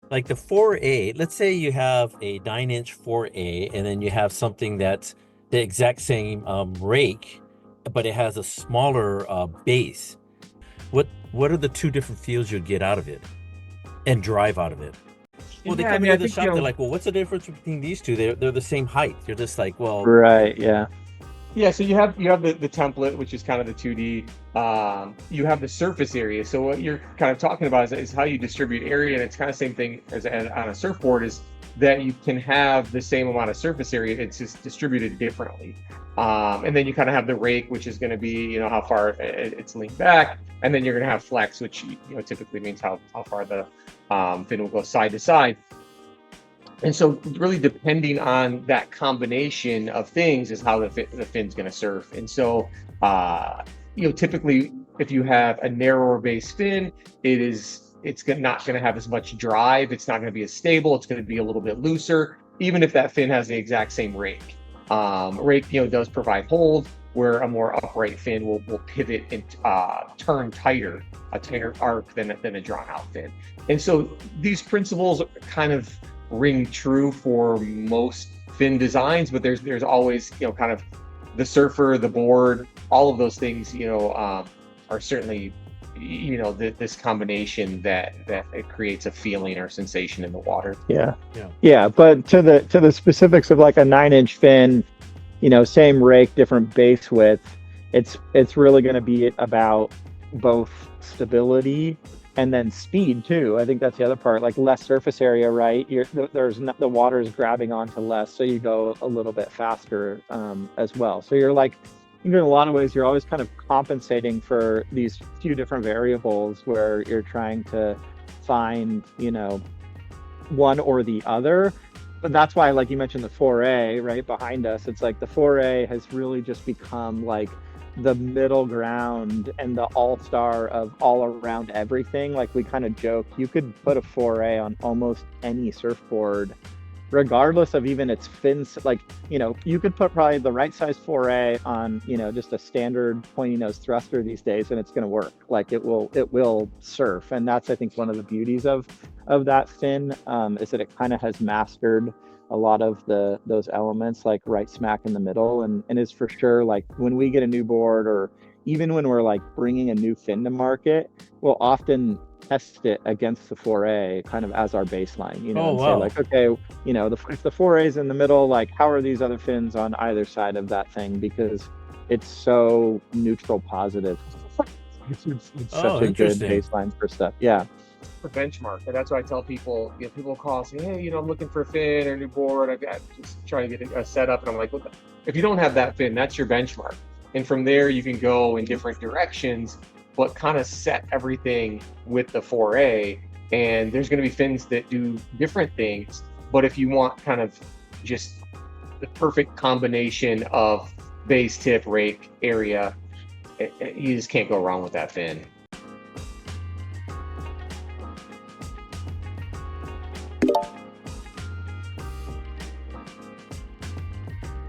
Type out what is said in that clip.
Like the 4A, let's say you have a 9-inch 4A, and then you have something that's the exact same rake, but it has a smaller base. What are the two different feels you'd get out of it and drive out of it? Well, they Yeah, I come mean, I into the think, shop, they're like, well, what's the difference between these two? They're the same height. You're just like, well, Right, yeah. yeah, so you have the template, which is kind of the 2D. You have the surface area. So what you're kind of talking about is how you distribute area, and it's kind of same thing as on a surfboard is that you can have the same amount of surface area. It's just distributed differently. And then you kind of have the rake, which is going to be how far it's leaned back, and then you're going to have flex, which typically means how far the fin will go side to side. And so, really, depending on that combination of things, is how the fin's going to surf. And so, typically, if you have a narrower base fin, not going to have as much drive. It's not going to be as stable. It's going to be a little bit looser, even if that fin has the exact same rake. Rake, does provide hold, where a more upright fin will pivot and turn tighter, a tighter arc than a drawn out fin. And so, these principles kind of ring true for most fin designs, but there's always kind of the surfer, the board, all of those things are certainly this combination that it creates a feeling or sensation in the water. Yeah. yeah. Yeah, but to the specifics of like a 9-inch fin, same rake, different base width, it's really going to be about both stability and then speed too. I think that's the other part. Like less surface area, right? There's not, the water is grabbing onto less, so you go a little bit faster as well. So you're like, in a lot of ways, you're always kind of compensating for these few different variables where you're trying to find, one or the other. But that's why, like you mentioned, the 4A right behind us, it's like the 4A has really just become like the middle ground and the all-star of all around everything. Like we kind of joke, you could put a 4A on almost any surfboard, regardless of even its fins. Like, you could put probably the right size 4A on, just a standard pointy nose thruster these days, and it's going to work. Like it will surf. And that's, I think, one of the beauties of that fin, is that it kind of has mastered a lot of those elements, like right smack in the middle, and is for sure, like when we get a new board, or even when we're like bringing a new fin to market, we'll often test it against the 4A kind of as our baseline, Oh, and say wow. like, okay, if the 4A is in the middle, like how are these other fins on either side of that thing? Because it's so neutral positive. It's such Oh, a good interesting. baseline for stuff. Yeah. A benchmark, and that's why I tell people. People call and say, "Hey, I'm looking for a fin or a new board. I've got just trying to get a setup," and I'm like, "Look, if you don't have that fin, that's your benchmark, and from there you can go in different directions, but kind of set everything with the 4A. And there's going to be fins that do different things, but if you want kind of just the perfect combination of base tip rake area, you just can't go wrong with that fin."